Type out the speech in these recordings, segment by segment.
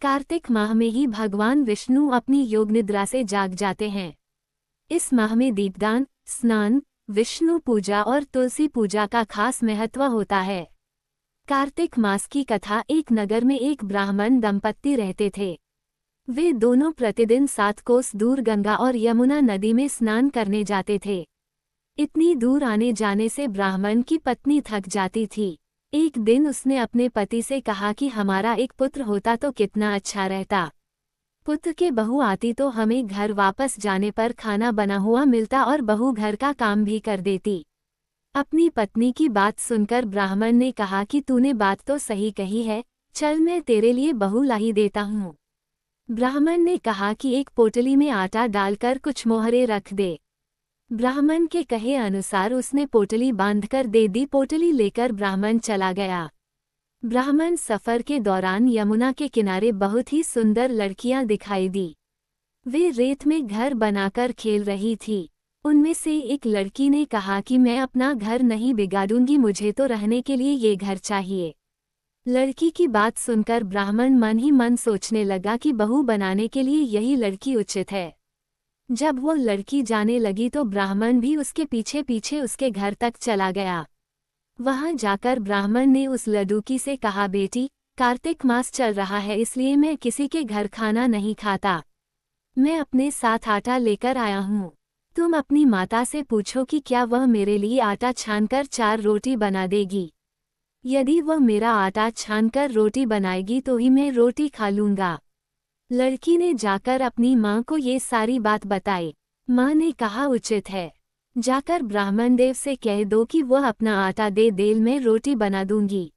कार्तिक माह में ही भगवान विष्णु अपनी योग निद्रा से जाग जाते हैं। इस माह में दीपदान, स्नान, विष्णु पूजा और तुलसी पूजा का खास महत्व होता है। कार्तिक मास की कथा। एक नगर में एक ब्राह्मण दंपत्ति रहते थे। वे दोनों प्रतिदिन 7 कोस दूर गंगा और यमुना नदी में स्नान करने जाते थे। इतनी दूर आने जाने से ब्राह्मण की पत्नी थक जाती थी। एक दिन उसने अपने पति से कहा कि हमारा एक पुत्र होता तो कितना अच्छा रहता। पुत्र के बहू आती तो हमें घर वापस जाने पर खाना बना हुआ मिलता और बहू घर का काम भी कर देती। अपनी पत्नी की बात सुनकर ब्राह्मण ने कहा कि तूने बात तो सही कही है, चल मैं तेरे लिए बहू ला ही देता हूँ। ब्राह्मण ने कहा कि एक पोटली में आटा डालकर कुछ मोहरे रख दे। ब्राह्मण के कहे अनुसार उसने पोटली बांधकर दे दी। पोटली लेकर ब्राह्मण चला गया। ब्राह्मण सफर के दौरान यमुना के किनारे बहुत ही सुंदर लड़कियां दिखाई दी। वे रेत में घर बनाकर खेल रही थी। उनमें से एक लड़की ने कहा कि मैं अपना घर नहीं बिगाड़ूंगी, मुझे तो रहने के लिए ये घर चाहिए। लड़की की बात सुनकर ब्राह्मण मन ही मन सोचने लगा कि बहू बनाने के लिए यही लड़की उचित है। जब वो लड़की जाने लगी तो ब्राह्मण भी उसके पीछे पीछे उसके घर तक चला गया। वहां जाकर ब्राह्मण ने उस लड़की से कहा, बेटी, कार्तिक मास चल रहा है इसलिए मैं किसी के घर खाना नहीं खाता। मैं अपने साथ आटा लेकर आया हूँ। तुम अपनी माता से पूछो कि क्या वह मेरे लिए आटा छानकर 4 रोटी बना देगी। यदि वह मेरा आटा छानकर रोटी बनाएगी तो ही मैं रोटी खा लूँगा। लड़की ने जाकर अपनी माँ को ये सारी बात बताई। माँ ने कहा, उचित है, जाकर ब्राह्मण देव से कह दो कि वह अपना आटा दे देल में रोटी बना दूंगी।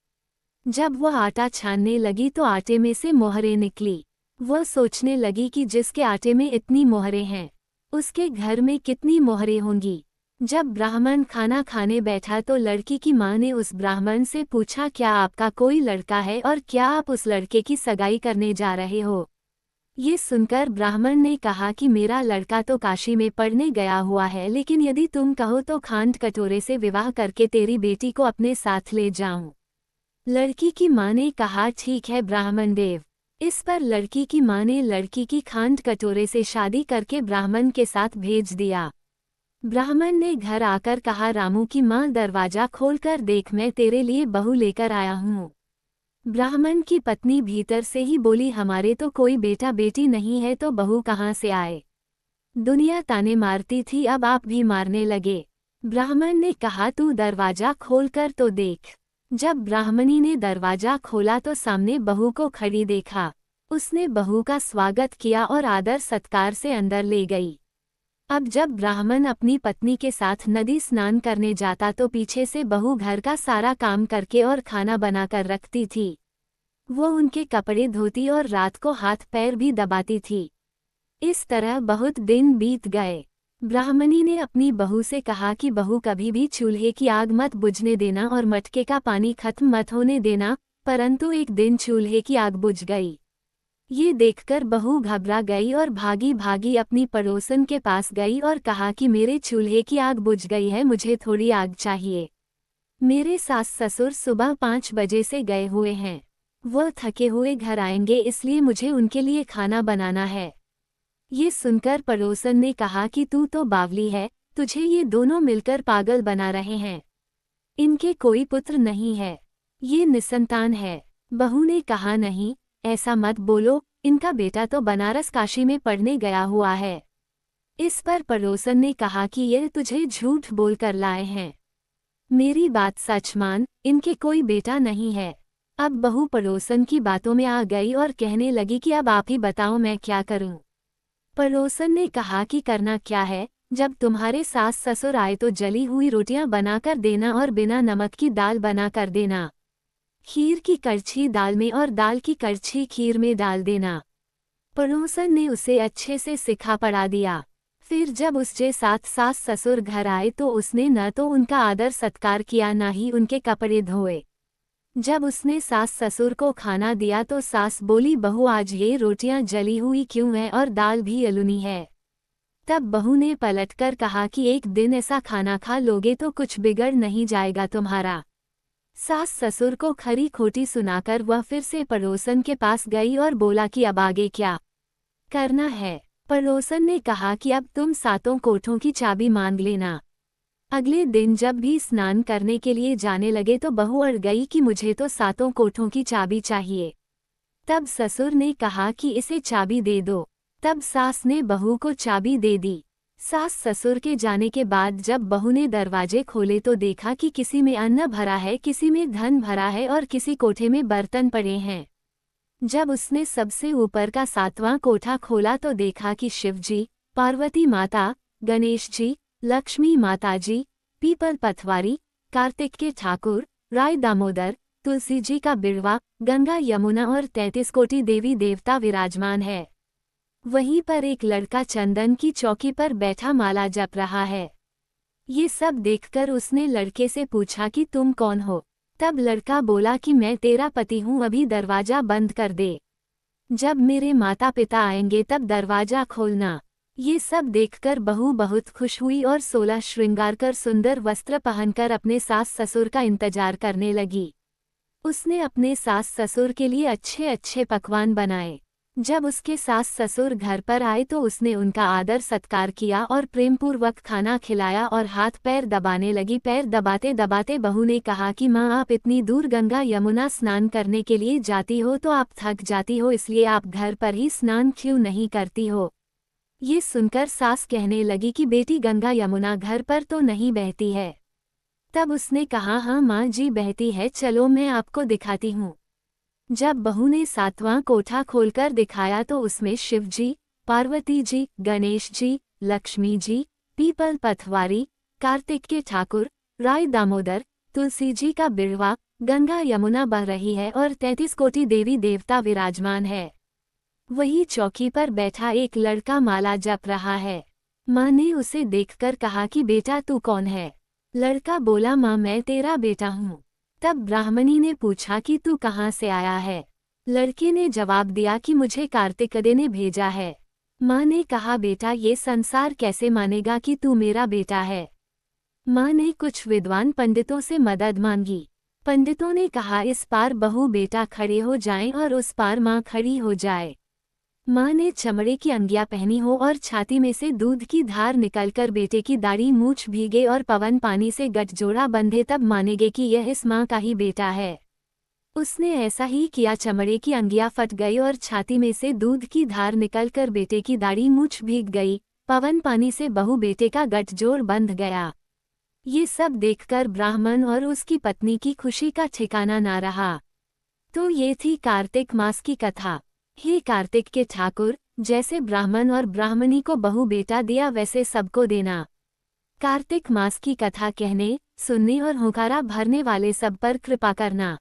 जब वह आटा छानने लगी तो आटे में से मोहरें निकली। वह सोचने लगी कि जिसके आटे में इतनी मोहरें हैं उसके घर में कितनी मोहरें होंगी। जब ब्राह्मण खाना खाने बैठा तो लड़की की माँ ने उस ब्राह्मण से पूछा, क्या आपका कोई लड़का है और क्या आप उस लड़के की सगाई करने जा रहे हो। ये सुनकर ब्राह्मण ने कहा कि मेरा लड़का तो काशी में पढ़ने गया हुआ है, लेकिन यदि तुम कहो तो खांड कटोरे से विवाह करके तेरी बेटी को अपने साथ ले जाऊं। लड़की की माँ ने कहा, ठीक है ब्राह्मण देव। इस पर लड़की की माँ ने लड़की की खांड कटोरे से शादी करके ब्राह्मण के साथ भेज दिया। ब्राह्मण ने घर आकर कहा, रामू की माँ दरवाजा खोलकर देख, मैं तेरे लिए बहू लेकर आया हूँ। ब्राह्मण की पत्नी भीतर से ही बोली, हमारे तो कोई बेटा बेटी नहीं है तो बहू कहाँ से आए। दुनिया ताने मारती थी, अब आप भी मारने लगे। ब्राह्मण ने कहा, तू दरवाजा खोलकर तो देख। जब ब्राह्मणी ने दरवाजा खोला तो सामने बहू को खड़ी देखा। उसने बहू का स्वागत किया और आदर सत्कार से अंदर ले गई। अब जब ब्राह्मण अपनी पत्नी के साथ नदी स्नान करने जाता तो पीछे से बहू घर का सारा काम करके और खाना बनाकर रखती थी। वो उनके कपड़े धोती और रात को हाथ पैर भी दबाती थी। इस तरह बहुत दिन बीत गए। ब्राह्मणी ने अपनी बहू से कहा कि बहू, कभी भी चूल्हे की आग मत बुझने देना और मटके का पानी खत्म मत होने देना। परंतु एक दिन चूल्हे की आग बुझ गई। ये देखकर बहू घबरा गई और भागी भागी अपनी पड़ोसन के पास गई और कहा कि मेरे चूल्हे की आग बुझ गई है, मुझे थोड़ी आग चाहिए। मेरे सास ससुर सुबह 5 बजे से गए हुए हैं। वह थके हुए घर आएंगे, इसलिए मुझे उनके लिए खाना बनाना है। ये सुनकर पड़ोसन ने कहा कि तू तो बावली है, तुझे ये दोनों मिलकर पागल बना रहे हैं। इनके कोई पुत्र नहीं है, ये निसंतान है। बहू ने कहा, नहीं, ऐसा मत बोलो, इनका बेटा तो बनारस काशी में पढ़ने गया हुआ है। इस पर पड़ोसन ने कहा कि ये तुझे झूठ बोलकर लाए हैं। मेरी बात सच मान, इनके कोई बेटा नहीं है। अब बहू पड़ोसन की बातों में आ गई और कहने लगी कि अब आप ही बताओ मैं क्या करूं। पड़ोसन ने कहा कि करना क्या है, जब तुम्हारे सास ससुर आए तो जली हुई रोटियां बनाकर देना और बिना नमक की दाल बनाकर देना। खीर की करछी दाल में और दाल की करछी खीर में डाल देना। पड़ोसन ने उसे अच्छे से सिखा पढ़ा दिया। फिर जब उसके साथ सास ससुर घर आए तो उसने न तो उनका आदर सत्कार किया न ही उनके कपड़े धोए। जब उसने सास ससुर को खाना दिया तो सास बोली, बहू आज ये रोटियां जली हुई क्यों हैं और दाल भी अलूनी है। तब बहू ने पलटकर कहा कि एक दिन ऐसा खाना खा लोगे तो कुछ बिगड़ नहीं जाएगा तुम्हारा। सास ससुर को खरी खोटी सुनाकर वह फिर से पड़ोसन के पास गई और बोला कि अब आगे क्या करना है। पड़ोसन ने कहा कि अब तुम सातों कोठों की चाबी मांग लेना। अगले दिन जब भी स्नान करने के लिए जाने लगे तो बहू अड़ गई कि मुझे तो सातों कोठों की चाबी चाहिए। तब ससुर ने कहा कि इसे चाबी दे दो। तब सास ने बहू को चाबी दे दी। सास ससुर के जाने के बाद जब बहू ने दरवाजे खोले तो देखा कि किसी में अन्न भरा है, किसी में धन भरा है और किसी कोठे में बर्तन पड़े हैं। जब उसने सबसे ऊपर का सातवां कोठा खोला तो देखा कि शिवजी, पार्वती माता, गणेश जी, लक्ष्मी माताजी, पीपल पथवारी, कार्तिक के ठाकुर, राय दामोदर, तुलसी जी का बिड़वा, गंगा यमुना और 33 कोटि देवी देवता विराजमान है। वहीं पर एक लड़का चंदन की चौकी पर बैठा माला जप रहा है। ये सब देखकर उसने लड़के से पूछा कि तुम कौन हो। तब लड़का बोला कि मैं तेरा पति हूँ, अभी दरवाजा बंद कर दे। जब मेरे माता पिता आएंगे तब दरवाजा खोलना। ये सब देखकर बहू बहुत खुश हुई और 16 श्रृंगार कर सुंदर वस्त्र पहनकर अपने सास ससुर का इंतजार करने लगी। उसने अपने सास ससुर के लिए अच्छे अच्छे पकवान बनाए। जब उसके सास ससुर घर पर आए तो उसने उनका आदर सत्कार किया और प्रेमपूर्वक खाना खिलाया और हाथ पैर दबाने लगी। पैर दबाते दबाते बहू ने कहा कि माँ, आप इतनी दूर गंगा यमुना स्नान करने के लिए जाती हो तो आप थक जाती हो, इसलिए आप घर पर ही स्नान क्यों नहीं करती हो। ये सुनकर सास कहने लगी कि बेटी, गंगा यमुना घर पर तो नहीं बहती है। तब उसने कहा, हाँ माँ जी बहती है, चलो मैं आपको दिखाती हूँ। जब बहू ने सातवां कोठा खोलकर दिखाया तो उसमें शिवजी, पार्वती जी, गणेश जी, लक्ष्मी जी, पीपल पथवारी, कार्तिक के ठाकुर, राय दामोदर, तुलसी जी का बिड़वा, गंगा यमुना बह रही है और 33 कोटि देवी देवता विराजमान है। वही चौकी पर बैठा एक लड़का माला जप रहा है। माँ ने उसे देखकर कहा कि बेटा तू कौन है। लड़का बोला, माँ मैं तेरा बेटा हूँ। तब ब्राह्मणी ने पूछा कि तू कहाँ से आया है। लड़के ने जवाब दिया कि मुझे कार्तिकेय ने भेजा है। माँ ने कहा, बेटा ये संसार कैसे मानेगा कि तू मेरा बेटा है। माँ ने कुछ विद्वान पंडितों से मदद मांगी। पंडितों ने कहा, इस पार बहू बेटा खड़े हो जाएं और उस पार माँ खड़ी हो जाए। माँ ने चमड़े की अंगिया पहनी हो और छाती में से दूध की धार निकलकर बेटे की दाढ़ी मूछ भीगे और पवन पानी से गठजोड़ा बंधे, तब मानेगे कि यह इस माँ का ही बेटा है। उसने ऐसा ही किया। चमड़े की अंगिया फट गई और छाती में से दूध की धार निकलकर बेटे की दाढ़ी मूछ भीग गई। पवन पानी से बहू बेटे का गठजोड़ बंध गया। ये सब देखकर ब्राह्मण और उसकी पत्नी की खुशी का ठिकाना ना रहा। तो ये थी कार्तिक मास की कथा। हे कार्तिक के ठाकुर, जैसे ब्राह्मण और ब्राह्मणी को बहू बेटा दिया वैसे सबको देना। कार्तिक मास की कथा कहने, सुनने और हुंकारा भरने वाले सब पर कृपा करना।